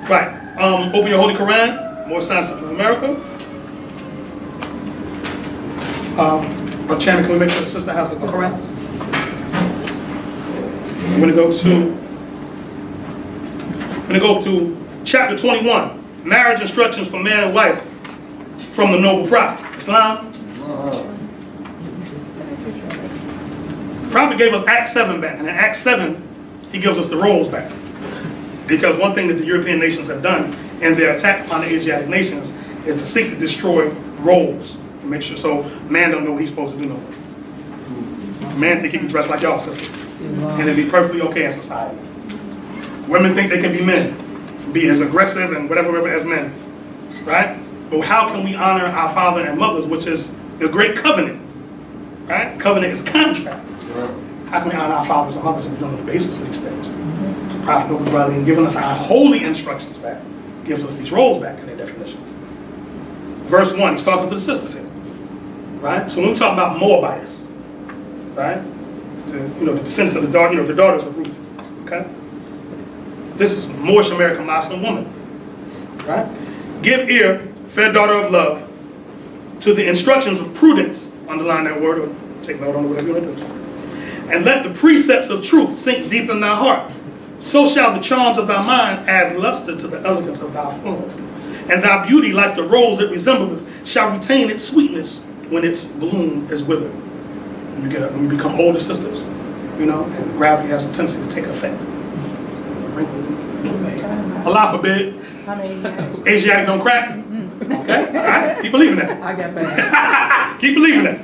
Right. Open your Holy Quran. More Science of America. Chairman, can we make sure the sister has a Quran? I'm going to go to chapter 21. Marriage instructions for man and wife from the noble prophet. Islam. Prophet gave us Acts 7 back, and in Acts 7, he gives us the roles back. Because one thing that the European nations have done in their attack upon the Asiatic nations is to seek to destroy roles. To make sure, so man don't know what he's supposed to do no more. Man think he can dress like y'all, sister. And it'd be perfectly okay in society. Women think they can be men. Be as aggressive and whatever as men. Right? But how can we honor our father and mothers, which is the great covenant? Right? Covenant is contract. How can we honor our fathers and mothers if we don't know the basis of these things? So Prophet Noble Brother, in giving us our holy instructions back, gives us these roles back in their definitions. Verse 1, he's talking to the sisters here. Right? So when we talk about Moabites, right? The descendants of the daughters of Ruth. Okay? This is Moorish American Muslim woman. Right? Give ear, fair daughter of love, to the instructions of prudence. Underline that word or take note on whatever you want to do. And let the precepts of truth sink deep in thy heart. So shall the charms of thy mind add luster to the elegance of thy form. And thy beauty, like the rose it resembleth, shall retain its sweetness when its bloom is withered. When we become older sisters, and gravity has a tendency to take effect. Allah forbid. Asiatic don't crack. Okay? All right? Keep believing that. I got bad. Keep believing that.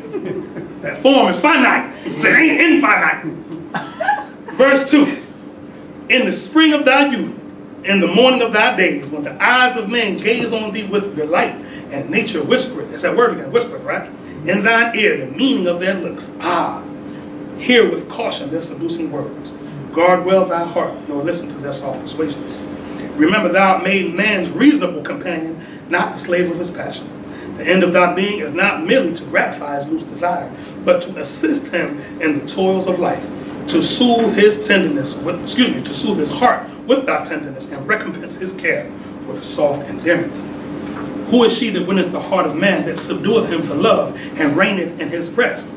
That form is finite. It ain't infinite. Verse 2. In the spring of thy youth, in the morning of thy days, when the eyes of men gaze on thee with delight, and nature whispereth, that's that word again, whispereth, right? In thine ear, the meaning of their looks. Hear with caution their seducing words. Guard well thy heart, nor listen to their soft persuasions. Remember thou art made man's reasonable companion, not the slave of his passion. The end of thy being is not merely to gratify his loose desire, but to assist him in the toils of life, to soothe his to soothe his heart with thy tenderness, and recompense his care with soft endearments. Who is she that winneth the heart of man, that subdueth him to love, and reigneth in his breast?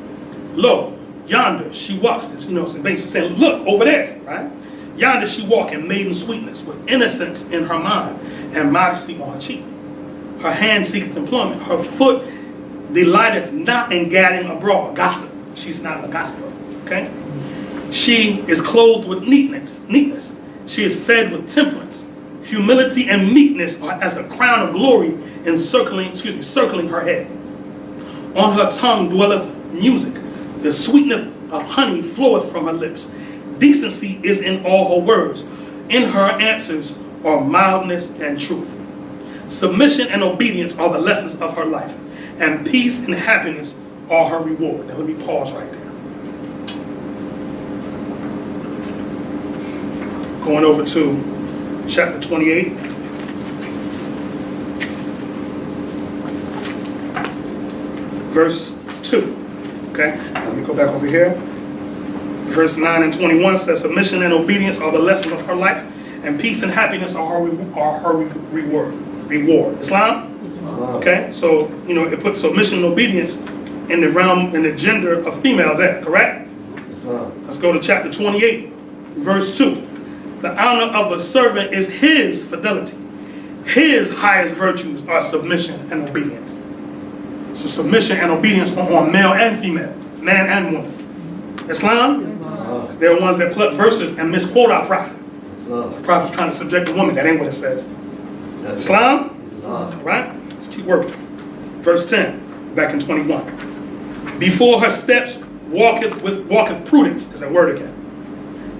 Lo, yonder she walks, basically saying, look over there, right? Yonder she walk in maiden sweetness, with innocence in her mind, and modesty on her cheek. Her hand seeketh employment, her foot delighteth not in gadding abroad. Gossip. She's not a gossiper. Okay? She is clothed with neatness. She is fed with temperance. Humility and meekness are as a crown of glory circling her head. On her tongue dwelleth music. The sweetness of honey floweth from her lips. Decency is in all her words. In her answers are mildness and truth. Submission and obedience are the lessons of her life, and peace and happiness are her reward. Now let me pause right there. Going over to chapter 28. Verse 2. Okay, let me go back over here. Verse 9 and 21 says, submission and obedience are the lessons of her life, and peace and happiness are her reward. Islam? Okay, so, it puts submission and obedience in the realm, in the gender of female there, correct? Let's go to chapter 28, verse 2. The honor of a servant is his fidelity. His highest virtues are submission and obedience. So submission and obedience are on male and female, man and woman. Islam? Because they're the ones that pluck verses and misquote our prophet. The prophet's trying to subject a woman. That ain't what it says. Islam? Right? Let's keep working. Verse 10, back in 21. Before her steps walketh prudence, is that word again.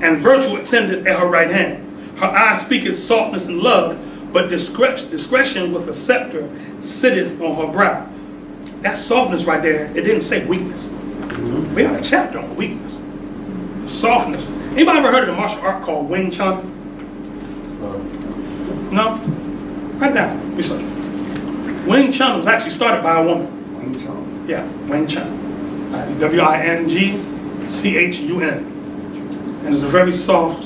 And virtue attendeth at her right hand. Her eye speaketh softness and love, but discretion with a scepter sitteth on her brow. That softness right there, it didn't say weakness. We got a chapter on weakness. Softness. Anybody ever heard of the martial art called Wing Chun? No? Right now, research. Wing Chun was actually started by a woman. Wing Chun. Yeah, Wing Chun. Wingchun. And it's a very soft,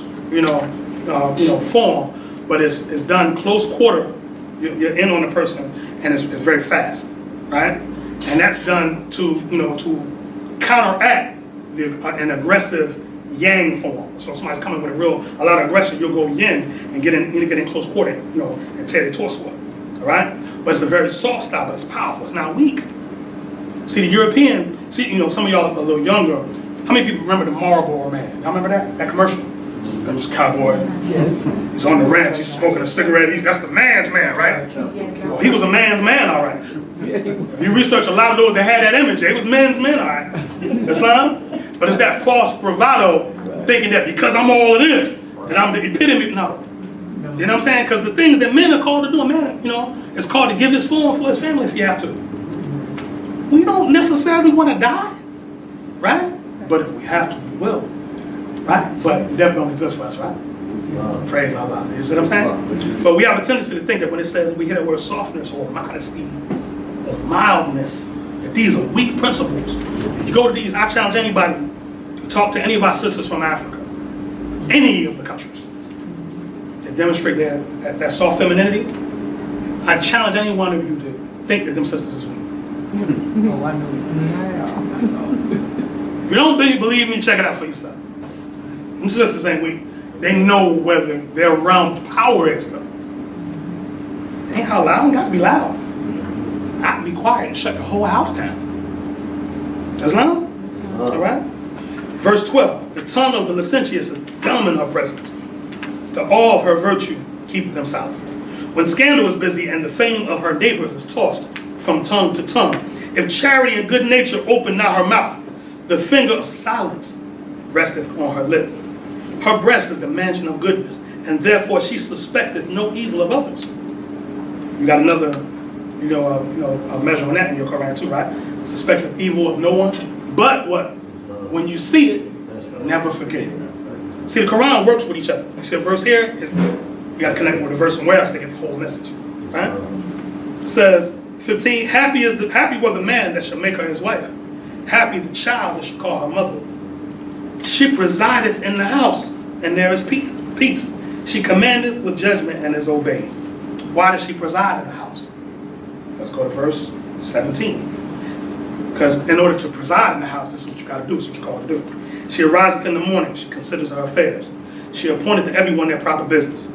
form, but it's done close quarter. You're in on the person, and it's very fast, right? And that's done to to counteract an aggressive yang form. So if somebody's coming with a lot of aggression, you'll go yin and get in close quarter, and tear their torso up. All right? But it's a very soft style, but it's powerful. It's not weak. See, the European, some of y'all are a little younger. How many people remember the Marlboro Man? Y'all remember that commercial? This cowboy. Yes. He's on the ranch. He's smoking a cigarette. That's the man's man, right? Well, he was a man's man, all right. If you research a lot of those that had that image, they was men's men, all right. Islam? But it's that false bravado, thinking that because I'm all of this, that I'm the epitome. No. You know what I'm saying? Because the things that men are called to do, a man, it's called to give his form for his family if you have to. We don't necessarily want to die, right? But if we have to, we will, right? But death don't exist for us, right? Praise Allah. You see what I'm saying? But we have a tendency to think that when it says we hear the word softness or modesty or mildness, that these are weak principles. If you go to these, I challenge anybody to talk to any of our sisters from Africa, any of the countries that demonstrate that soft femininity. I challenge any one of you to think that them sisters is weak. Oh, I know. If you don't believe me, check it out for yourself. Them sisters ain't weak. They know whether their realm of power is though. It ain't how loud. You got to be loud. I can be quiet and shut the whole house down. Islam? All right? Verse 12. The tongue of the licentious is dumb in her presence. The awe of her virtue keepeth them silent. When scandal is busy and the fame of her neighbors is tossed from tongue to tongue, if charity and good nature open not her mouth, the finger of silence resteth on her lip. Her breast is the mansion of goodness, and therefore she suspecteth no evil of others. You got another, a measure on that in your Quran too, right? Suspecteth evil of no one, but what? When you see it, never forget it. See, the Quran works with each other. You see a verse here, you got to connect with a verse somewhere else to get the whole message, right? It says, 15, happy was the man that shall make her his wife. Happy the child that shall call her mother. She presideth in the house, and there is peace. She commandeth with judgment and is obeyed. Why does she preside in the house? Let's go to verse 17. Because in order to preside in the house, this is what you got to do. This is what you're called to do. She ariseth in the morning. She considers her affairs. She appointed to everyone their proper business.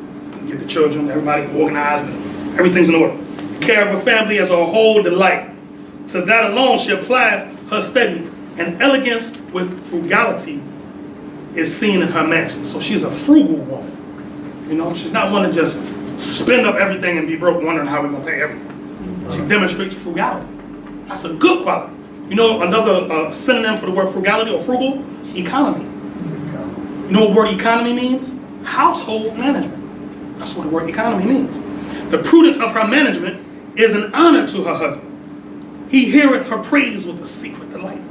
You get the children, everybody organized, and everything's in order. The care of her family as a whole delight. To that alone she applieth her study, and elegance with frugality is seen in her mansion. So she's a frugal woman. She's not one to just spend up everything and be broke wondering how we're going to pay everything. She demonstrates frugality. That's a good quality. Another synonym for the word frugality or frugal? Economy. You know what word economy means? Household management. That's what the word economy means. The prudence of her management is an honor to her husband. He heareth her praise with a secret delight.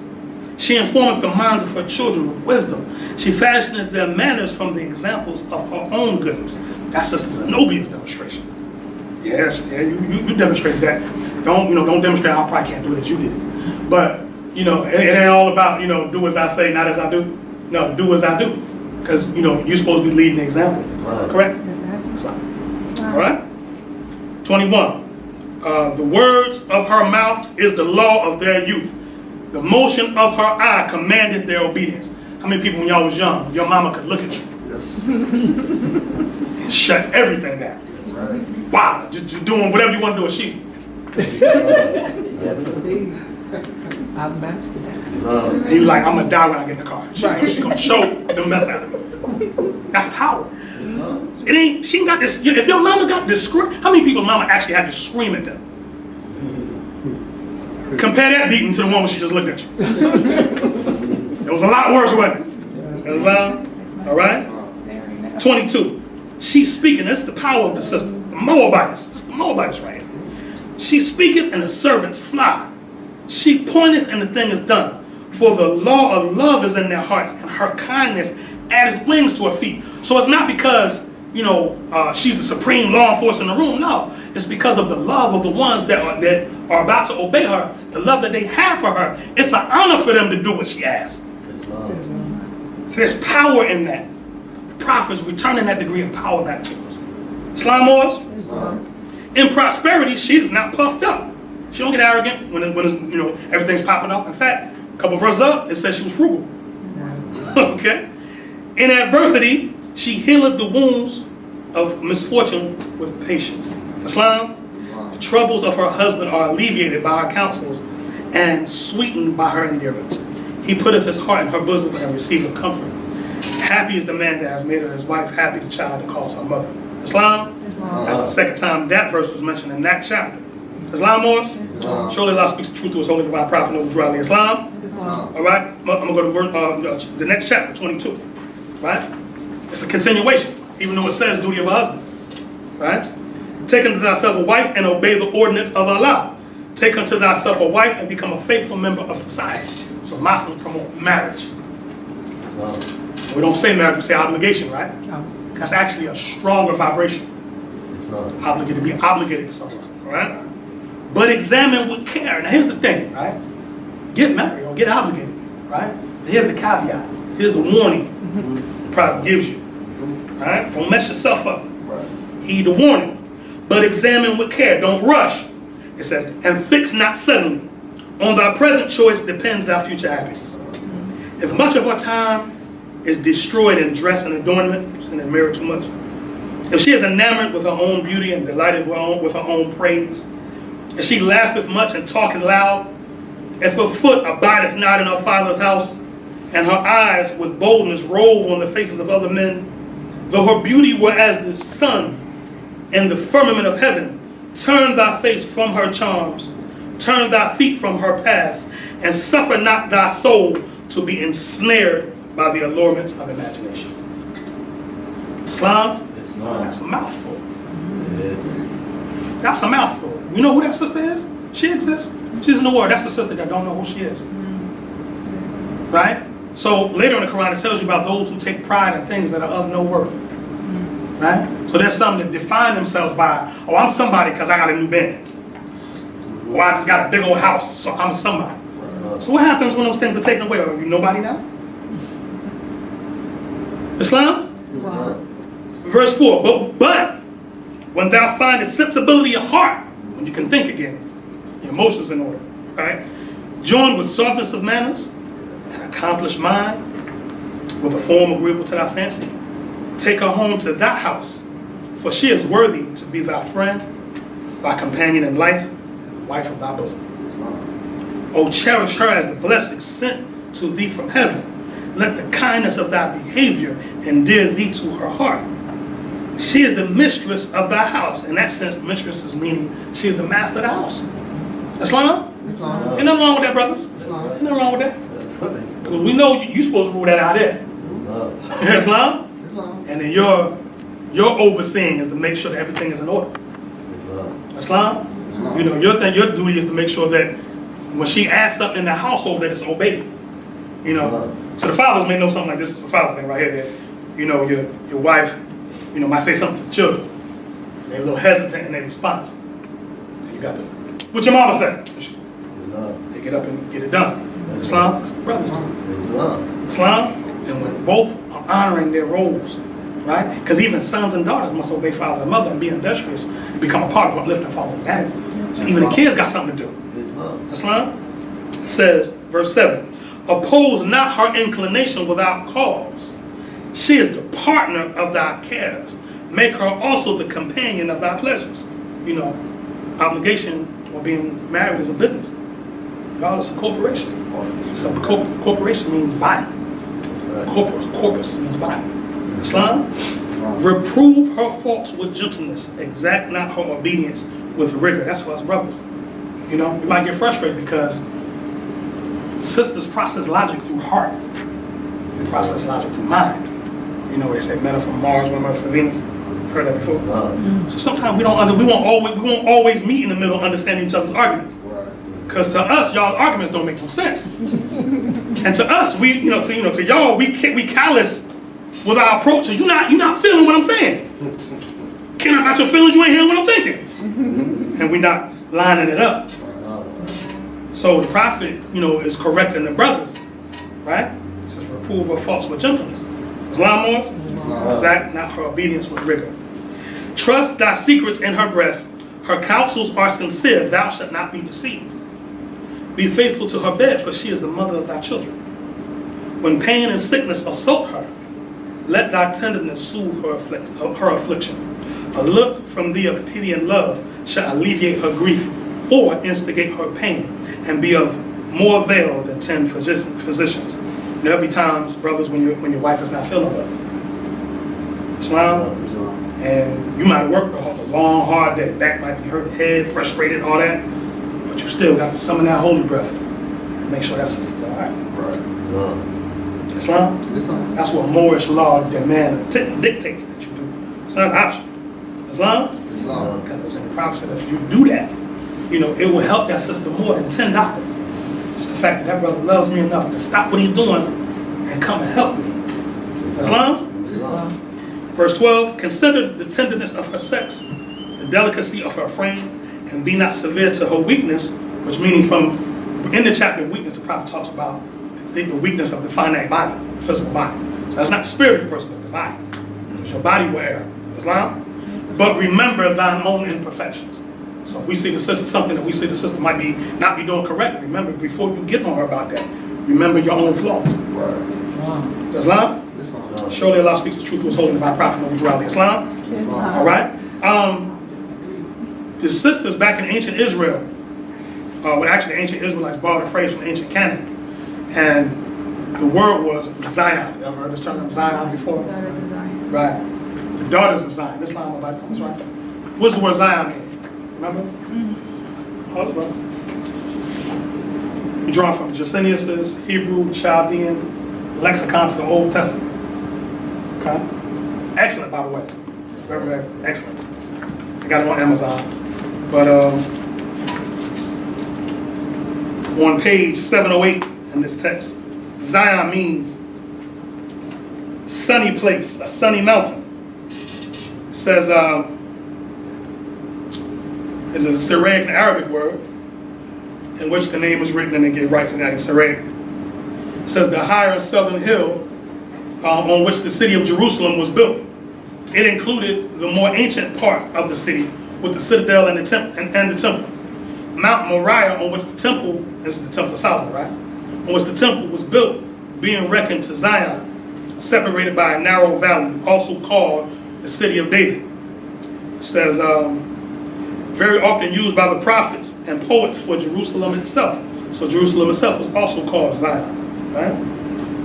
She informeth the minds of her children with wisdom. She fashioneth their manners from the examples of her own goodness. That's just a Zenobia's demonstration. Yes, you demonstrate that. Don't demonstrate I probably can't do it as you did it. But, it ain't all about, do as I say, not as I do. No, do as I do. Because, you're supposed to be leading the example. Right. Correct? Exactly. All right? 21. The words of her mouth is the law of their youth. The motion of her eye commanded their obedience. How many people when y'all was young, your mama could look at you? Yes. And shut everything down. Right. Wow, just doing whatever you want to do with she. Yes, indeed. I've mastered that. And you like, I'm going to die when I get in the car. She's going to show the mess out of me. That's power. She ain't got this. If your mama got this scream, how many people mama actually had to scream at them? Compare that beating to the one where she just looked at you. It was a lot worse, wasn't it? It was loud. All right? 22. She's speaking. That's the power of the sister. The Moabites. It's the Moabites right here. She speaketh and the servants fly. She pointeth and the thing is done. For the law of love is in their hearts, and her kindness adds wings to her feet. So it's not because, she's the supreme law enforcer in the room. No, it's because of the love of the ones that are about to obey her, the love that they have for her. It's an honor for them to do what she asks. So there's power in that. The prophet's returning that degree of power back to us. Islam Moors? In prosperity, she is not puffed up. She don't get arrogant when it's, everything's popping up. In fact, a couple verses up, it says she was frugal. Okay? In adversity, she healeth the wounds of misfortune with patience. Islam? The troubles of her husband are alleviated by her counsels and sweetened by her endurance. He putteth his heart in her bosom and receiveth comfort. Happy is the man that has made her his wife, happy the child that calls her mother. Islam? That's the second time that verse was mentioned in that chapter. Islam, Moors? Surely Allah speaks the truth to his holy divine prophet, Noble Israeli Islam. All right? I'm going to go to the next chapter, 22. Right? It's a continuation, even though it says duty of a husband. Right? Take unto thyself a wife and obey the ordinance of Allah. Take unto thyself a wife and become a faithful member of society. So Muslims promote marriage. We don't say marriage, we say obligation, right? That's actually a stronger vibration. Obligated to be obligated to someone, right? But examine with care. Now here's the thing, right? Get married or get obligated, right? Here's the caveat. Here's the warning the prophet gives you, right? Don't mess yourself up. Heed the warning. But examine with care. Don't rush. It says, and fix not suddenly. On thy present choice depends thy future happiness. If much of our time is destroyed in dress and adornment, she's in the mirror too much. If she is enamored with her own beauty and delighted with her own praise, if she laugheth much and talketh loud, if her foot abideth not in her father's house, and her eyes with boldness rove on the faces of other men, though her beauty were as the sun in the firmament of heaven, turn thy face from her charms, turn thy feet from her paths, and suffer not thy soul to be ensnared by the allurements of imagination. Islam? That's a mouthful. That's a mouthful. You know who that sister is? She exists. She's in the world. That's the sister that don't know who she is. Right? So later in the Quran it tells you about those who take pride in things that are of no worth. Right? So there's some that define themselves by, oh, I'm somebody because I got a new Benz. Or I just got a big old house, so I'm somebody. So what happens when those things are taken away? Are you nobody now? Islam? Verse 4, but when thou findest sensibility of heart, when you can think again, your emotions in order, right? Joined with softness of manners, an accomplished mind, with a form agreeable to thy fancy, take her home to thy house, for she is worthy to be thy friend, thy companion in life, and the wife of thy bosom. O cherish her as the blessing sent to thee from heaven. Let the kindness of thy behavior endear thee to her heart. She is the mistress of thy house. In that sense, mistress is meaning she is the master of the house. Islam? Ain't nothing wrong with that, brothers. Ain't nothing wrong with that. Because we know you're supposed to rule that out there. Islam? And then your overseeing is to make sure that everything is in order. Islam? You know, your duty is to make sure that when she asks something in the household that it's obeyed. You know. So the fathers may know something like this. It's a father thing right here that, you know, your wife, you know, might say something to the children. They're a little hesitant in their response. And you got to, what your mama said? They get up and get it done. Islam, that's the brothers do. Islam, and when both are honoring their roles, right? Because even sons and daughters must obey father and mother and be industrious and become a part of uplifting father humanity. So even the kids got something to do. Islam? It says, verse 7, oppose not her inclination without cause. She is the partner of thy cares. Make her also the companion of thy pleasures. You know, obligation or being married is a business. Y'all, it's a corporation. So corporation means body. Corpus means body. Islam? Reprove her faults with gentleness. Exact not her obedience with rigor. That's for us brothers. You know, we might get frustrated because sisters process logic through heart. They process logic through mind. You know, they say men are from Mars, women are from Venus. You've heard that before. So sometimes we won't always meet in the middle understanding each other's arguments. Because to us, y'all's arguments don't make no sense. And to us, to y'all, we callous with our approach. You're not feeling what I'm saying. Can I not your feelings? You ain't hearing what I'm thinking. And we're not lining it up. So the prophet, is correcting the brothers, right? It says, reprove her faults with gentleness. Islam was? Exact, not her obedience with rigor. Trust thy secrets in her breast. Her counsels are sincere. Thou shalt not be deceived. Be faithful to her bed, for she is the mother of thy children. When pain and sickness assault her, let thy tenderness soothe her affliction. A look from thee of pity and love shall alleviate her grief, or instigate her pain, and be of more avail than 10 physicians. There'll be times, brothers, when your wife is not feeling well. Islam, and you might have worked a long, hard day. Back might be hurt, head, frustrated, all that. But you still got to summon that holy breath and make sure that sister's all right. Islam? That's what Moorish law dictates that you do. It's not an option. Islam? Because the Prophet said if you do that, it will help that sister more than $10. Just the fact that brother loves me enough to stop what he's doing and come and help me. Islam? Verse 12, consider the tenderness of her sex, the delicacy of her frame, and be not severe to her weakness, which meaning in the chapter of weakness, the Prophet talks about the weakness of the finite body, the physical body. So that's not the spirit of the person, but the body. Because your body will err. Islam? But remember thine own imperfections. So if we see the sister, something that we see the sister might not be doing correct, remember, before you get on her about that, remember your own flaws. Islam? Surely Allah speaks the truth to his holy divine prophet, no neutrality. Islam? All right? The sisters back in ancient Israel, actually ancient Israelites borrowed a phrase from ancient Canaan, and the word was Zion. You ever heard this term of Zion before? Right. The daughters of Zion. Islam, that's right. What's the word Zion mean? Remember? Oh, that's right. We draw from Josenius's Hebrew Chaldean lexicon to the Old Testament. Okay? Excellent, by the way. Very, very excellent. I got it on Amazon. But on page 708 in this text, Zion means sunny place, a sunny mountain. It says, it is a Syriac and Arabic word in which the name is written, and it writes in that in Syriac. It says the higher southern hill on which the city of Jerusalem was built. It included the more ancient part of the city with the citadel and the temple. Mount Moriah, on which the temple, this is the temple of Solomon, right? On which the temple was built, being reckoned to Zion, separated by a narrow valley, also called the city of David. It says, very often used by the prophets and poets for Jerusalem itself. So Jerusalem itself was also called Zion, right?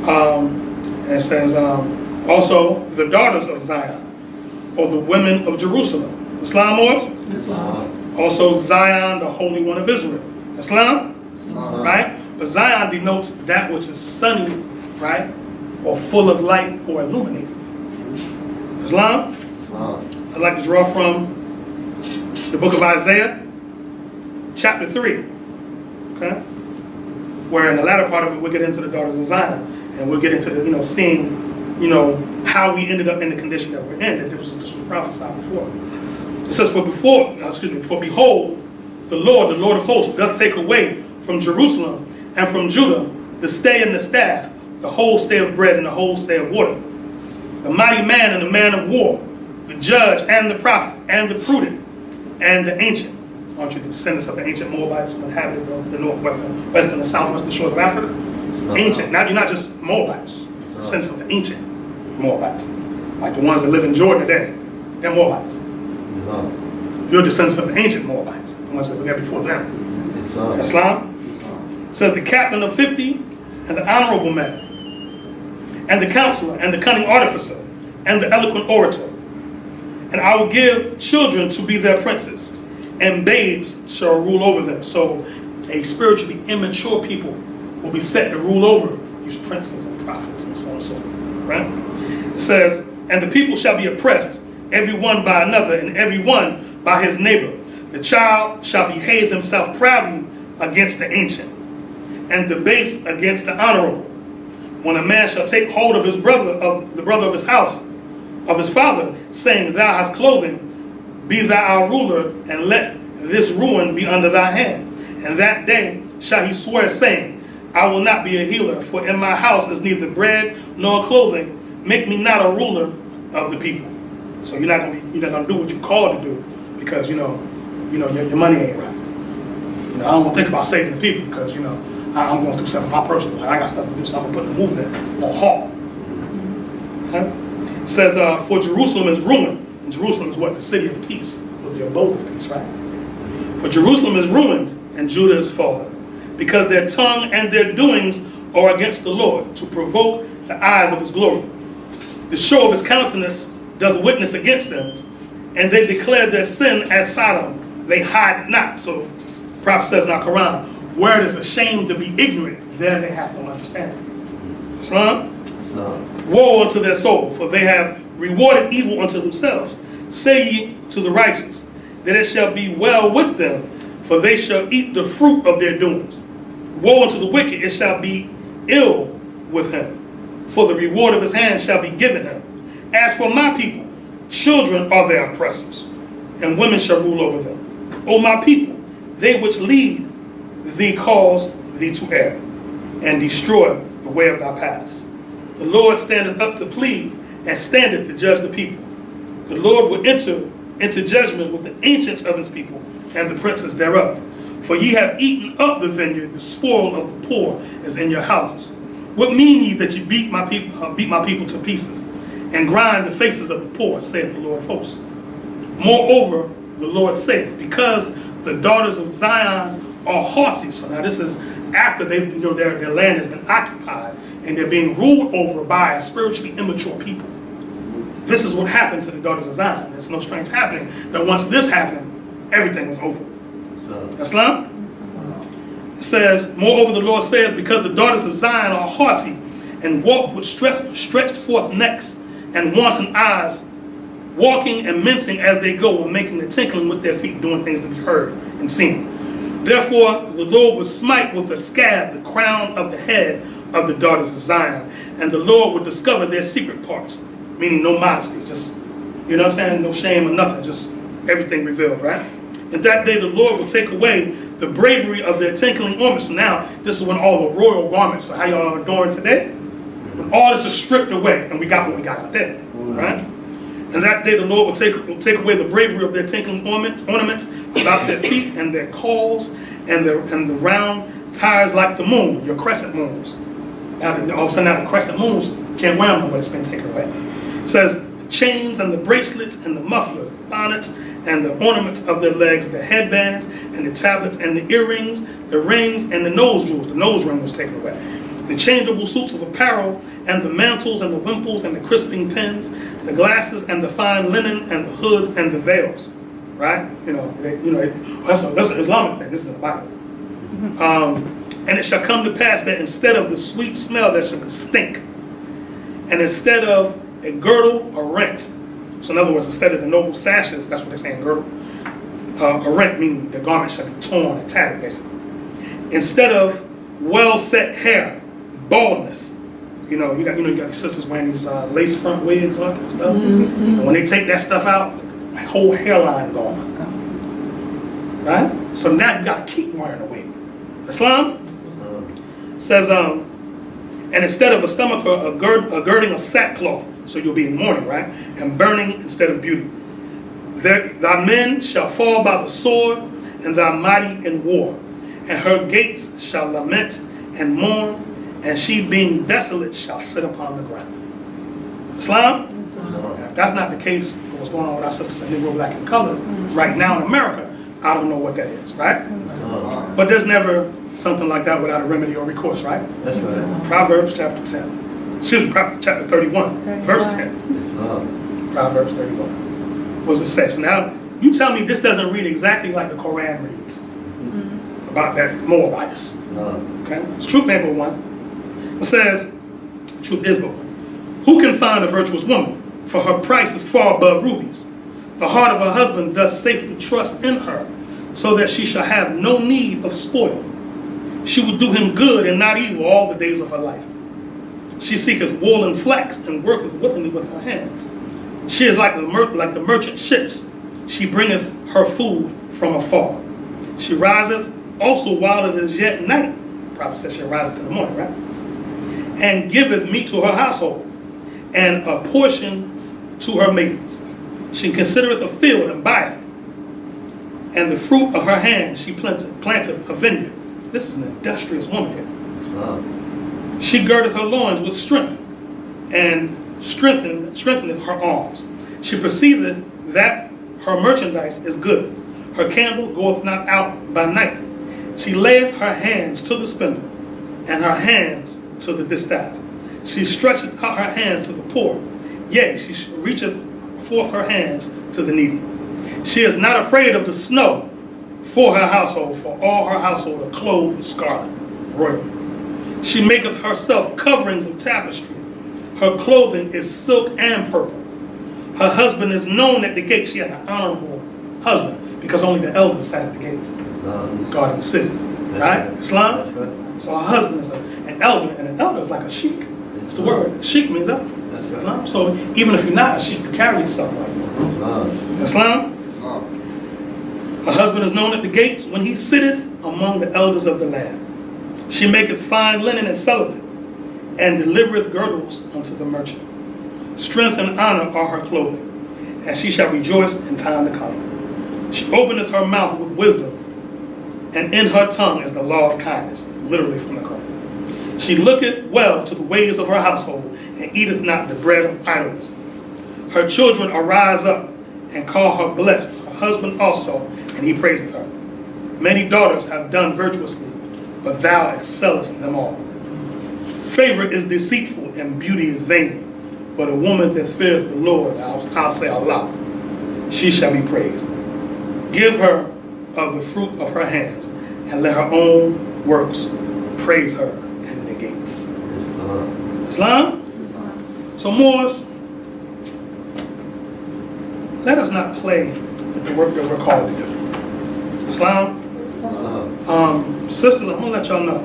And it says, also the daughters of Zion, or the women of Jerusalem. Islam or? Islam. Also Zion, the Holy One of Israel. Islam? Islam. Right? But Zion denotes that which is sunny, right? Or full of light or illuminated. Islam? Islam. I'd like to draw from the book of Isaiah, chapter 3. Okay? Where in the latter part of it, we'll get into the daughters of Zion. And we'll get into, seeing, how we ended up in the condition that we're in. That this was prophesied before. It says, for behold, the Lord of hosts, doth take away from Jerusalem and from Judah the stay and the staff, the whole stay of bread and the whole stay of water. The mighty man and the man of war, the judge and the prophet and the prudent and the ancient. Aren't you the descendants of the ancient Moabites who inhabited the northwestern, western, and southwestern shores of Africa? Ancient, you're not just Moabites, descendants of the ancient Moabites. Like the ones that live in Jordan today, they're Moabites. You're descendants of the ancient Moabites, the ones that were there before them. Islam? It says the captain of 50 and the honorable man, and the counselor and the cunning artificer, and the eloquent orator. And I will give children to be their princes, and babes shall rule over them. So a spiritually immature people will be set to rule over these princes and prophets and so on and so forth. Right? It says, and the people shall be oppressed, every one by another, and every one by his neighbor. The child shall behave himself proudly against the ancient, and the base against the honorable. When a man shall take hold of his brother, of the brother of his house, of his father, saying, thou hast clothing, be thou our ruler, and let this ruin be under thy hand. And that day shall he swear, saying, I will not be a healer, for in my house is neither bread nor clothing. Make me not a ruler of the people. So you're not gonna do what you're called to do because your money ain't right. I don't want to think about saving the people because I'm going through stuff in my personal life. I got stuff to do, so I'm gonna put the movement on halt. Okay? It says, for Jerusalem is ruined. And Jerusalem is what? The city of peace, or the abode of peace, right? For Jerusalem is ruined and Judah is fallen, because their tongue and their doings are against the Lord, to provoke the eyes of his glory. The show of his countenance doth witness against them, and they declare their sin as Sodom. They hide it not. So the prophet says in our Quran, where it is a shame to be ignorant, there they have no understanding. Islam? Woe unto their soul, for they have rewarded evil unto themselves. Say ye to the righteous, that it shall be well with them, for they shall eat the fruit of their doings. Woe unto the wicked, it shall be ill with him, for the reward of his hand shall be given him. As for my people, children are their oppressors, and women shall rule over them. O my people, they which lead thee cause thee to err, and destroy the way of thy paths. The Lord standeth up to plead, and standeth to judge the people. The Lord will enter into judgment with the ancients of his people, and the princes thereof. For ye have eaten up the vineyard, the spoil of the poor is in your houses. What mean ye that ye beat my people to pieces, and grind the faces of the poor, saith the Lord of hosts? Moreover, the Lord saith, because the daughters of Zion are haughty. So now this is after their land has been occupied, and they're being ruled over by a spiritually immature people. This is what happened to the daughters of Zion. It's no strange happening that once this happened, everything was over. Islam? It says, moreover, the Lord saith, because the daughters of Zion are haughty, and walk with stretched forth necks and wanton eyes, walking and mincing as they go, and making the tinkling with their feet, doing things to be heard and seen. Therefore, the Lord will smite with a scab the crown of the head of the daughters of Zion, and the Lord will discover their secret parts, meaning no modesty, just, no shame or nothing, just everything revealed, right? In that day, the Lord will take away the bravery of their tinkling ornaments. Now, this is when all the royal garments, so how y'all are adorned today, when all this is stripped away, and we got what we got out there, right? And that day, the Lord will take away the bravery of their tinkling ornaments about their feet and their calls and the round tires like the moon, your crescent moons. Now, all of a sudden, now the crescent moons can't wear them, but it's been taken away. It says the chains and the bracelets and the mufflers, the bonnets and the ornaments of their legs, the headbands and the tablets and the earrings, the rings and the nose jewels. The nose ring was taken away. The changeable suits of apparel and the mantles and the wimples and the crisping pins, the glasses and the fine linen and the hoods and the veils. Right? That's an Islamic thing. This is the Bible. And it shall come to pass that instead of the sweet smell, there shall be stink. And instead of a girdle, a rent. So in other words, instead of the noble sashes, that's what they're saying, girdle. A rent, meaning the garment shall be torn and tattered, basically. Instead of well-set hair, baldness. You got your sisters wearing these lace front wigs and stuff. Mm-hmm. And when they take that stuff out, the whole hairline gone. Right? So now you got to keep wearing a wig. Islam says, and instead of a stomach, a girding of sackcloth, so you'll be in mourning, right? And burning instead of beauty. Thy men shall fall by the sword, and thy mighty in war. And her gates shall lament and mourn, and she being desolate shall sit upon the ground. Islam? If that's not the case, what's going on with our sisters in Negro, black, and colored right now in America, I don't know what that is, right? But there's never something like that without a remedy or recourse, right? That's right. Proverbs chapter 10. Excuse me, chapter 31, verse 10. Proverbs 31. What does it say? So now, you tell me this doesn't read exactly like the Quran reads about that Moabites. Okay? It's truth ain't but one. It says, truth is but one. Who can find a virtuous woman? For her price is far above rubies. The heart of her husband does safely trust in her, so that she shall have no need of spoil. She will do him good and not evil all the days of her life. She seeketh wool and flax and worketh willingly with her hands. She is like the merchant ships. She bringeth her food from afar. She riseth also while it is yet night. The prophet says she rises in the morning, right? And giveth meat to her household, and a portion to her maidens. She considereth a field and buyeth it, and the fruit of her hands she planteth a vineyard. This is an industrious woman here. She girdeth her loins with strength, and strengtheneth her arms. She perceiveth that her merchandise is good. Her candle goeth not out by night. She layeth her hands to the spindle, and her hands to the distaff. She stretcheth out her hands to the poor. Yea, she reacheth forth her hands to the needy. She is not afraid of the snow for her household, for all her household are clothed with scarlet, royal. She maketh herself coverings of tapestry. Her clothing is silk and purple. Her husband is known at the gate. She has an honorable husband, because only the elders sat at the gates, guarding the city. Right? Islam? Right. So her husband is an elder, and an elder is like a sheik. It's the word. Sheik means elder. Islam. So even if you're not a sheik, you carry yourself like that. Islam? Her husband is known at the gates when he sitteth among the elders of the land. She maketh fine linen and selleth it, and delivereth girdles unto the merchant. Strength and honor are her clothing, and she shall rejoice in time to come. She openeth her mouth with wisdom, and in her tongue is the law of kindness, literally from the Quran. She looketh well to the ways of her household, and eateth not the bread of idleness. Her children arise up and call her blessed, her husband also, and he praiseth her. Many daughters have done virtuously, but thou excellest them all. Favor is deceitful, and beauty is vain. But a woman that feareth the Lord, I'll say Allah, she shall be praised. Give her of the fruit of her hands, and let her own works praise her in the gates. Islam? So Moors, let us not play with the work that we're called to do. Islam? Sisters, I'm going to let y'all know.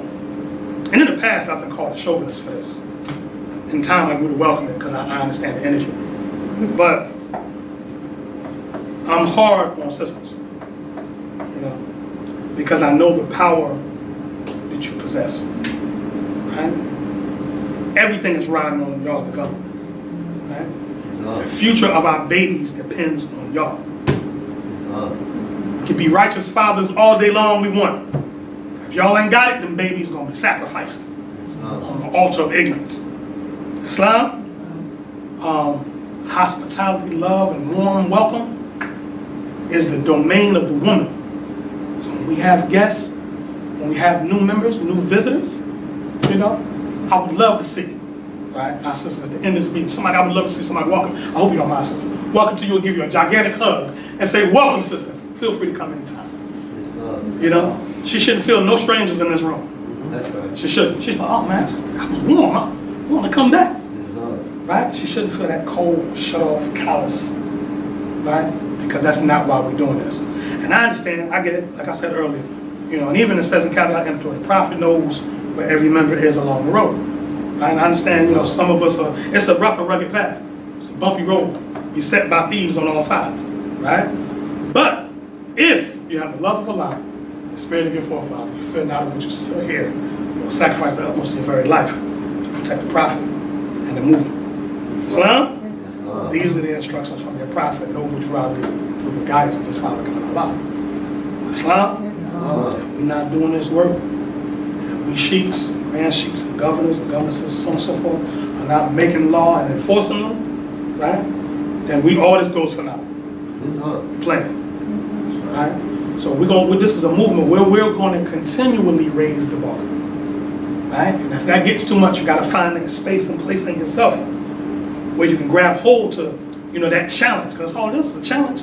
And in the past, I've been called a chauvinist for this. In time, I would welcome it because I understand the energy. But I'm hard on sisters, because I know the power that you possess. Right? Everything is riding on y'all's development. Right? The future of our babies depends on y'all. We can be righteous fathers all day long we want. If y'all ain't got it, them babies gonna be sacrificed on the altar of ignorance. Islam, hospitality, love, and warm welcome is the domain of the woman. So when we have guests, when we have new members, new visitors, I would love to see, right, our sisters at the end of this meeting. I would love to see somebody welcome. I hope you don't mind, sister. Welcome to you and give you a gigantic hug and say, welcome, sister. Feel free to come anytime. She shouldn't feel no strangers in this room. That's right. She shouldn't. She's like, oh man, I was warm. I want to come back. Right? She shouldn't feel that cold, shut off, callous. Right? Because that's not why we're doing this. And I understand, I get it, like I said earlier. And even it says in Cadillac Employee, the prophet knows where every member is along the road. Right? And I understand, some of us it's a rough and rugged path. It's a bumpy road, beset by thieves on all sides. Right? But if you have the love of Allah, the spirit of your forefathers, you fear not of what you see or hear, you will sacrifice the utmost of your very life to protect the prophet and the movement. Islam? These are the instructions from your prophet, know which route through the guidance of his Father God Allah. Islam? We're not doing this work. We sheiks, grand sheiks, and governors and governesses, so on and so forth, are not making law and enforcing them, right? Then all this goes for now. We're playing. Right? So this is a movement where we're going to continually raise the bar. Right? And if that gets too much, you got to find a space and place in yourself where you can grab hold to, that challenge. Because all this is a challenge.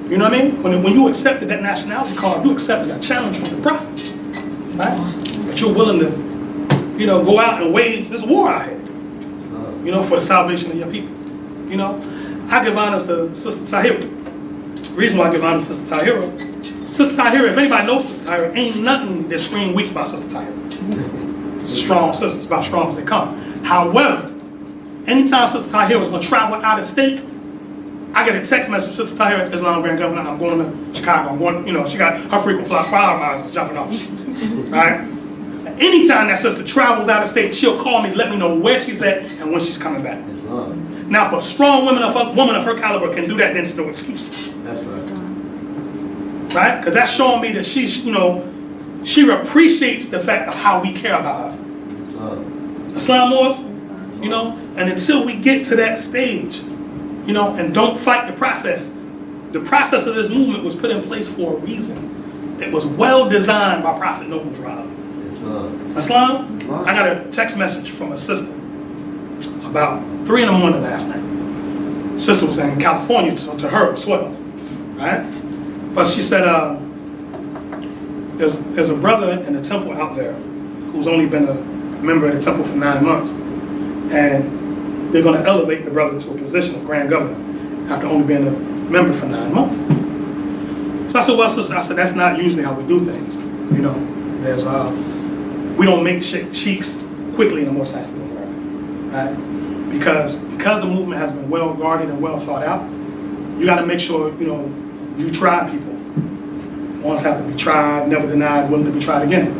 You know what I mean? When you accepted that nationality card, you accepted a challenge from the prophet. Right? That you're willing to, go out and wage this war out here. For the salvation of your people. I give honors to Sister Tahira. The reason why I give honors to Sister Tahira, Sister Tahira, if anybody knows Sister Tahira, ain't nothing that scream weak about Sister Tahira. Strong sisters, about strong as they come. However, anytime Sister Tahira was going to travel out of state, I get a text message from Sister Tahira, Islam Grand Governor, I'm going to Chicago. I'm going, she got her frequent flyer miles is jumping off. Right? Anytime that sister travels out of state, she'll call me, let me know where she's at and when she's coming back. Now, for a strong woman of her caliber can do that, then it's no excuse. That's right. Right? Because that's showing me that she's, she appreciates the fact of how we care about her. Islam Moors, and until we get to that stage, and don't fight the process of this movement was put in place for a reason. It was well designed by Prophet Noble Drive. Islam? I got a text message from a sister about 3 in the morning last night. Sister was in California, so to her it was 12, right? But she said, there's a brother in the temple out there who's only been a member of the temple for 9 months, and they're going to elevate the brother to a position of Grand Governor after only being a member for 9 months. So I said, well, sister, that's not usually how we do things. There's we don't make sheiks quickly in the Moorish Science movement, right? Because the movement has been well guarded and well thought out. You got to make sure you try people. Ones have to be tried, never denied, willing to be tried again.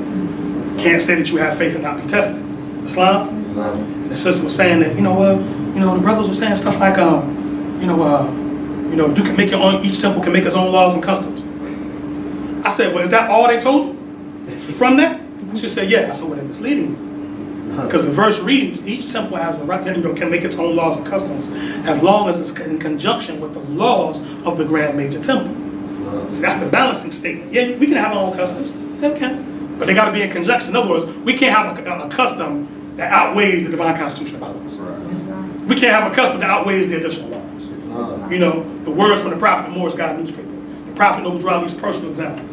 Can't say that you have faith and not be tested. Islam? And the sister was saying that, the brothers were saying stuff like, you can make your own, each temple can make its own laws and customs. I said, well, is that all they told you from that? She said, yeah. I said, well, they're misleading you. Because the verse reads, each temple has the right, can make its own laws and customs as long as it's in conjunction with the laws of the Grand Major Temple. So that's the balancing statement. Yeah, we can have our own customs. Yeah, we can. But they got to be in conjunction. In other words, we can't have a custom that outweighs the divine constitution of our laws. We can't have a custom that outweighs the additional laws. The words from the Prophet, the Moorish God newspaper. The Prophet Noble Drali's personal example.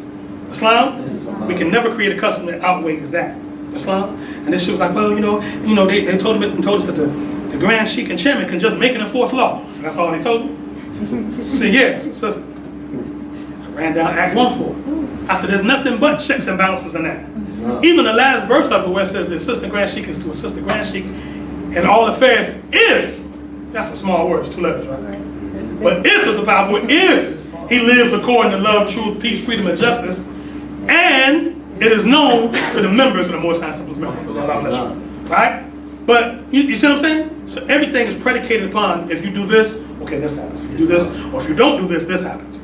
Islam, we can never create a custom that outweighs that. Islam, and then she was like, well, they told us that the Grand Sheik and Chairman can just make an enforced law. So that's all they told you? She said, yeah, sister. I ran down Act 1 for it. I said, there's nothing but checks and balances in that. Even the last verse of it where it says the Assistant Grand Sheik is to assist the Grand Sheik in all affairs if, that's a small word, it's 2 letters, right? But if is a powerful word, if he lives according to love, truth, peace, freedom, and justice, and it is known to the members of the Moorish Science Temple's members, right? But you see what I'm saying? So everything is predicated upon if you do this, okay, this happens. If you do this, or if you don't do this, this happens,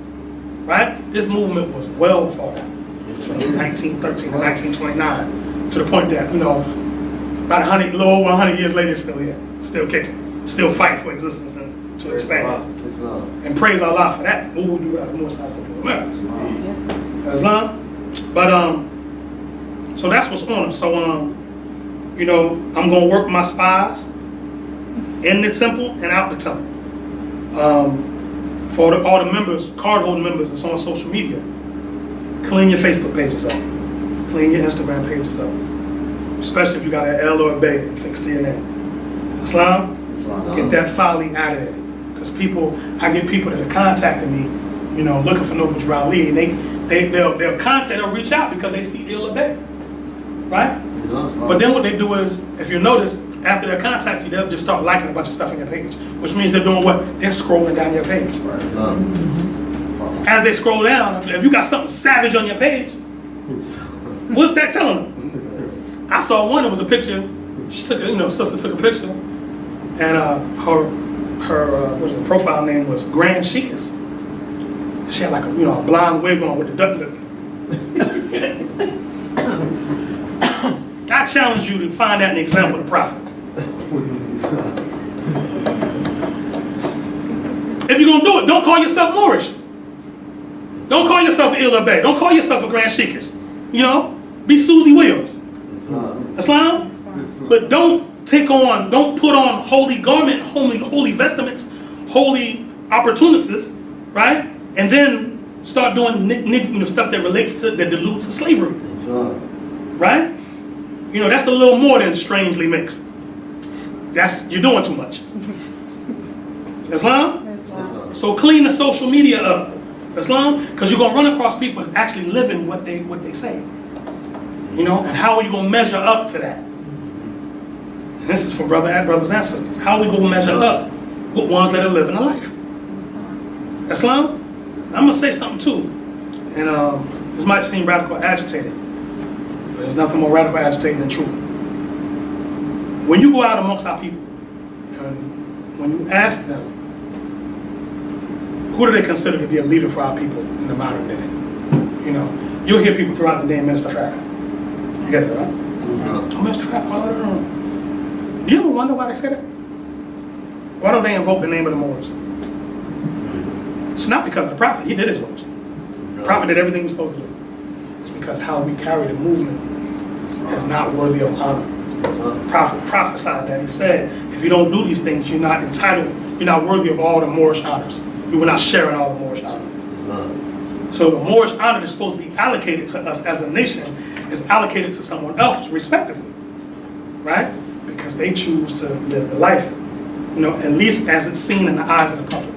right? This movement was well thought out between 1913 and 1929 to the point that about a little over 100 years later, it's still here, still kicking, still fighting for existence and to expand. And praise Allah for that. What would we do without the Moorish Science Temple of America? Islam. But so that's what's on. So I'm gonna work my spies in the temple and out the temple. For all the members, card-holding members that's on social media, clean your Facebook pages up, clean your Instagram pages up, especially if you got an L or a B fixed to your name. Islam, get that folly out of there, because I get people that are contacting me, looking for Noble Drali, and they'll contact or reach out because they see ill or bad, right? But then what they do is, if you notice, after they contact you, they'll just start liking a bunch of stuff on your page, which means they're doing what? They're scrolling down your page. As they scroll down, if you got something savage on your page, what's that telling them? I saw one that was a picture. She took, sister took a picture, and her profile name was Grand Sheikess. She had like a blonde wig on with the duck lips. I challenge you to find that an example of the Prophet. If you're gonna do it, don't call yourself Moorish. Don't call yourself Ilabay. Don't call yourself a Grand Sheikess. Be Susie Williams. Islam? But don't put on holy garment, holy vestments, holy opportunists, right? And then start doing stuff that relates to, that dilutes to slavery. Right? That's a little more than strangely mixed. You're doing too much. Islam? So clean the social media up. Islam? Because you're going to run across people that's actually living what they say. And how are you going to measure up to that? And this is for brothers and sisters. How are we going to measure up with ones that are living a life? Islam? I'm going to say something too. And this might seem radical agitated. But there's nothing more radical agitating than truth. When you go out amongst our people, and when you ask them, who do they consider to be a leader for our people in the modern day? You know, you'll hear people throughout the day, Minister Farrakhan. You get it, right? Oh, Mr. Farrakhan, no. Do you ever wonder why they say that? Why don't they invoke the name of the Moors? It's not because of the prophet. He did his works. The prophet did everything he was supposed to do. It's because how we carry the movement is not worthy of honor. The prophet prophesied that. He said, if you don't do these things, you're not entitled, you're not worthy of all the Moorish honors. You will not share in all the Moorish honor. So the Moorish honor that's supposed to be allocated to us as a nation is allocated to someone else respectively, right? Because they choose to live the life, you know, at least as it's seen in the eyes of the public.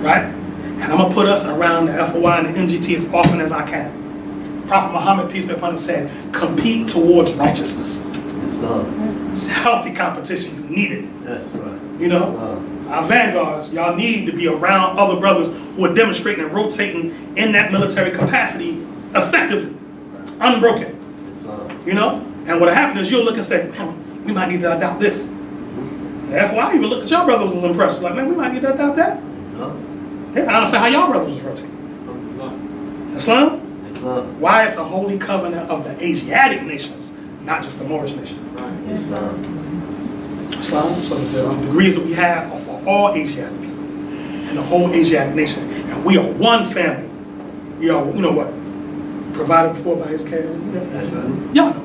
Right? And I'm going to put us around the FOI and the MGT as often as I can. Prophet Muhammad, peace be upon him, said, compete towards righteousness. It's healthy competition. You need it. That's right. You know? Our vanguards, y'all need to be around other brothers who are demonstrating and rotating in that military capacity effectively, unbroken. You know? And what happened is you'll look and say, man, we might need to adopt this. The FYI even looked at y'all brothers was impressed. Like, man, we might need to adopt that. Yeah, I understand how y'all brothers was rotating. Islam? Why it's a holy covenant of the Asiatic nations, not just the Moorish nation. Islam. So the degrees that we have are for all Asiatic people and the whole Asiatic nation. And we are one family. We are, you know what? Provided for by his care. You know? Y'all know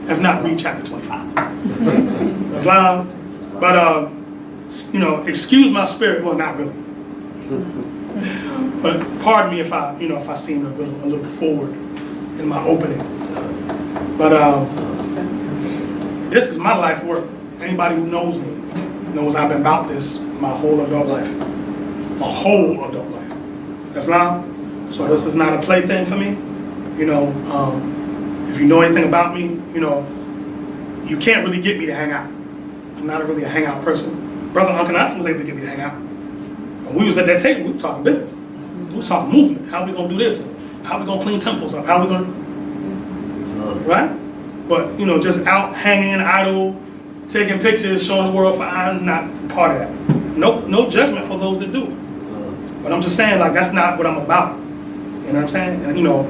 it. If not, read chapter 25. Islam. But, you know, excuse my spirit. Well, not really. But pardon me if I, you know, if I seem a little forward in my opening. But this is my life work. Anybody who knows me knows I've been about this my whole adult life. My whole adult life. Islam. So this is not a plaything for me. You know, if you know anything about me, you know, you can't really get me to hang out. I'm not really a hangout person. Brother Uncle Nats was able to get me to hang out. When we was at that table, we were talking business. We were talking movement. How we gonna do this? How we gonna clean temples up? How we gonna, right? But you know, just out hanging idle, taking pictures, showing the world. I'm not part of that. No judgment for those that do. But I'm just saying, like, that's not what I'm about. You know what I'm saying? And you know,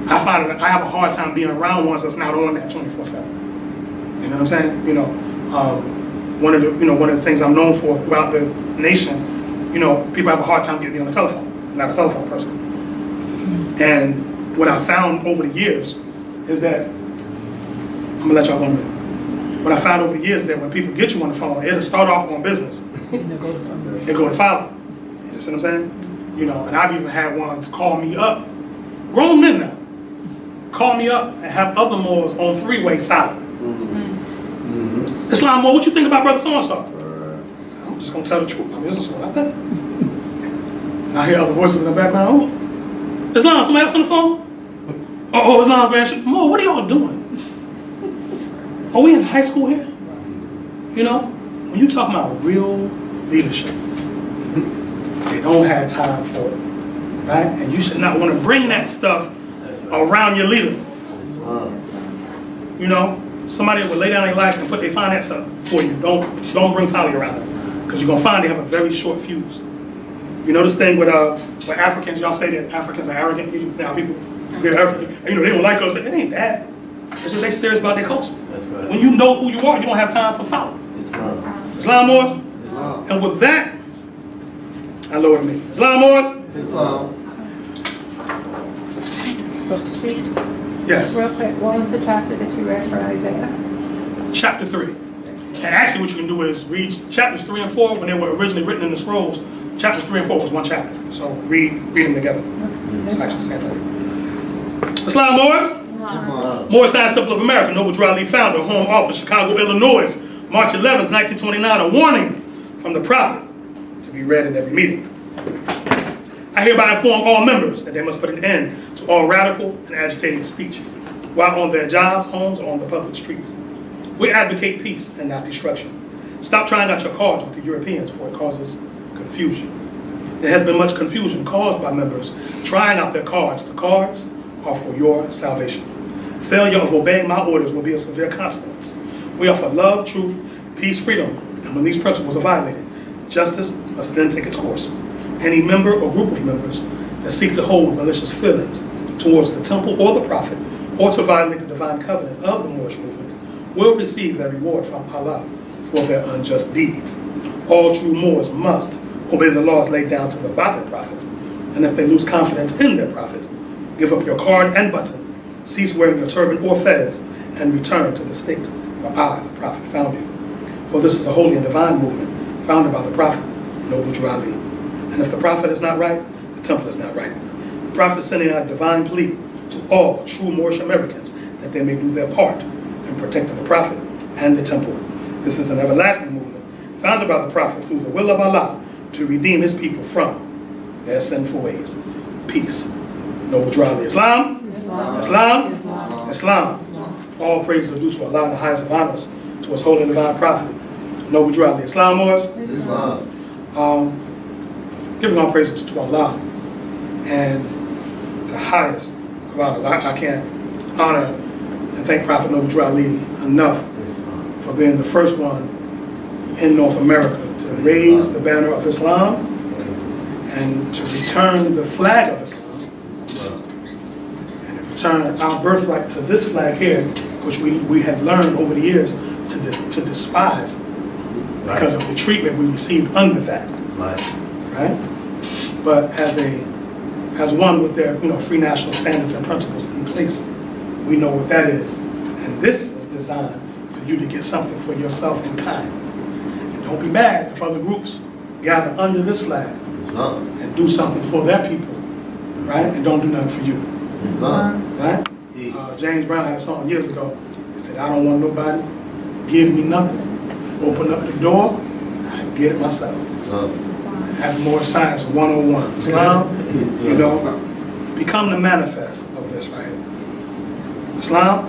I find that I have a hard time being around ones that's not on that 24/7. You know what I'm saying? You know, one of the things I'm known for throughout the nation, you know, people have a hard time getting me on the telephone. I'm not a telephone person. And what I found over the years is that, I'm gonna let y'all go in a minute. What I found over the years is that when people get you on the phone, it'll start off on business. They go to follow. You see what I'm saying? You know, and I've even had ones call me up, grown men now, call me up and have other Moors on three-way silent. Islam Moore, what you think about Brother So-and-so? I'm just gonna tell the truth. I mean, this is what I think. And I hear other voices in the background. Oh, Islam, somebody else on the phone? Oh, Islam, Grandson. Moore, what are y'all doing? Are we in high school here? You know, when you talk about real leadership, they don't have time for it, right? And you should not want to bring that stuff around your leader. You know, somebody that would lay down their life and put their finance up for you. Don't bring folly around them, because you're gonna find they have a very short fuse. You know this thing with Africans, y'all say that Africans are arrogant. Now people, they're African, and, you know, they don't like us, but it ain't that. It's just they serious about their culture. That's right. When you know who you are, you don't have time for folly. Islam Moors? And with that, I lower me. Islam Moors? Islam. Yes. Real quick, what was the chapter that you read for Isaiah? Chapter 3. And actually what you can do is read chapters 3 and 4 when they were originally written in the scrolls. Chapters 3 and 4 was one chapter. So read them together. It's actually the same thing. Islam Moors? Moorish Science Temple of America, Noble Dry Leaf founder, home office, Chicago, Illinois, March 11th, 1929, a warning from the prophet to be read in every meeting. I hereby inform all members that they must put an end to all radical and agitating speech while on their jobs, homes, or on the public streets. We advocate peace and not destruction. Stop trying out your cards with the Europeans, for it causes confusion. There has been much confusion caused by members trying out their cards. The cards are for your salvation. Failure of obeying my orders will be a severe consequence. We offer love, truth, peace, freedom, and when these principles are violated, justice must then take its course. Any member or group of members that seek to hold malicious feelings towards the temple or the prophet, or to violate the divine covenant of the Moorish movement, will receive their reward from Allah for their unjust deeds. All true Moors must obey the laws laid down to the Ba'ath prophet, and if they lose confidence in their prophet, give up your card and button, cease wearing your turban or fez, and return to the state where I, the prophet, found you. For this is a holy and divine movement founded by the prophet, Noble Drew Ali. And if the prophet is not right, the temple is not right. The prophet is sending out a divine plea to all true Moorish Americans that they may do their part in protecting the prophet and the temple. This is an everlasting movement founded by the prophet through the will of Allah to redeem his people from their sinful ways. Peace. Noble Drew Ali. Islam? Islam. Islam? Islam. Islam. All praises are due to Allah, the highest of honors, to his holy and divine prophet, Noble Drew Ali. Islam, Moors? Islam. Giving all praises to Allah and the highest of honors. I can't honor and thank Prophet Noble Drew Ali enough for being the first one in North America to raise the banner of Islam and to return the flag of Islam and to return our birthright to this flag here, which we had learned over the years to despise because of the treatment we received under that. Right? But as one with their free national standards and principles in place, we know what that is. And this is designed for you to get something for yourself in kind. And don't be mad if other groups gather under this flag and do something for their people, right? And don't do nothing for you. Right? James Brown had a song years ago. He said, I don't want nobody to give me nothing. Open up the door, I get it myself. That's more science 101. Islam, become the manifest of this right here. Islam,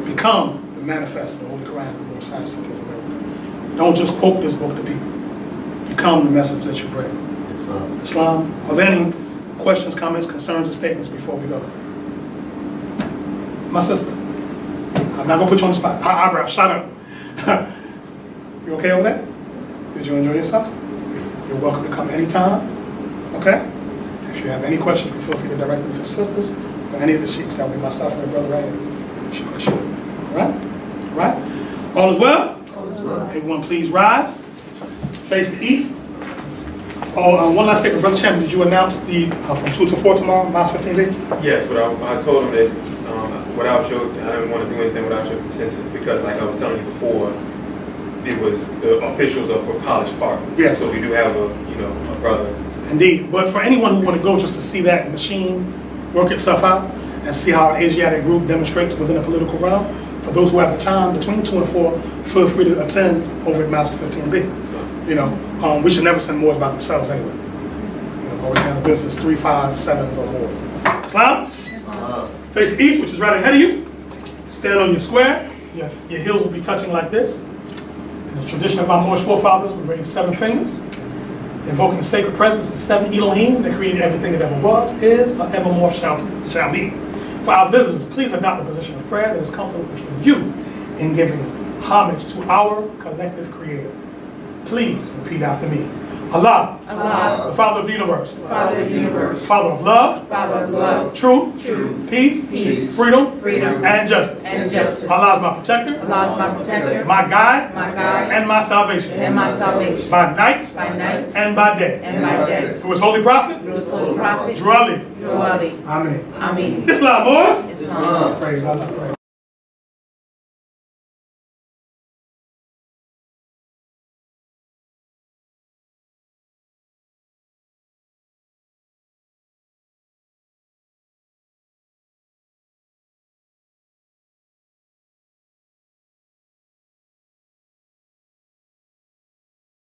become the manifest of the Holy Quran, the more science of America. Don't just quote this book to people. Become the message that you bring. Islam. Are there any questions, comments, concerns, or statements before we go? My sister, I'm not gonna put you on the spot. Eyebrow, shut up. You okay over there? Did you enjoy yourself? You're welcome to come anytime, okay? If you have any questions, feel free to direct them to the sisters or any of the sheiks. That will be myself and my brother right here. Sure. All right? All right? All is well? All is well. Everyone please rise. Face the east. Oh, one last statement. Brother Chairman, did you announce the from 2 to 4 tomorrow, Mosque 15B? Yes, but I told him that without your, I didn't want to do anything without your consensus because like I was telling you before, it was the officials are for College Park. Yes. So we do have a brother. Indeed, but for anyone who want to go just to see that machine work itself out and see how an Asiatic group demonstrates within a political realm, for those who have the time between 2 and 4, feel free to attend over at Master 15B. We should never send Moors by themselves anyway. Always handle business 3, 5, 7s or more. Islam? Face east, which is right ahead of you. Stand on your square. Your heels will be touching like this. In the tradition of our Moorish forefathers, we raise 7 fingers, invoking the sacred presence of the 7 Elohim that created everything that ever was, is, or evermore shall be. For our visitors, please adopt a position of prayer that is comfortable for you in giving homage to our collective Creator. Please repeat after me. Allah, the Father of the universe, Father of the universe, Father of love, Father of love, truth, peace, freedom, and justice. Allah is my protector, Allah is my protector, my guide, and my salvation, by night, and by day. Through his holy prophet, Drew Ali. Amen. Amen. Islam, boys. Islam. Praise Allah. Praise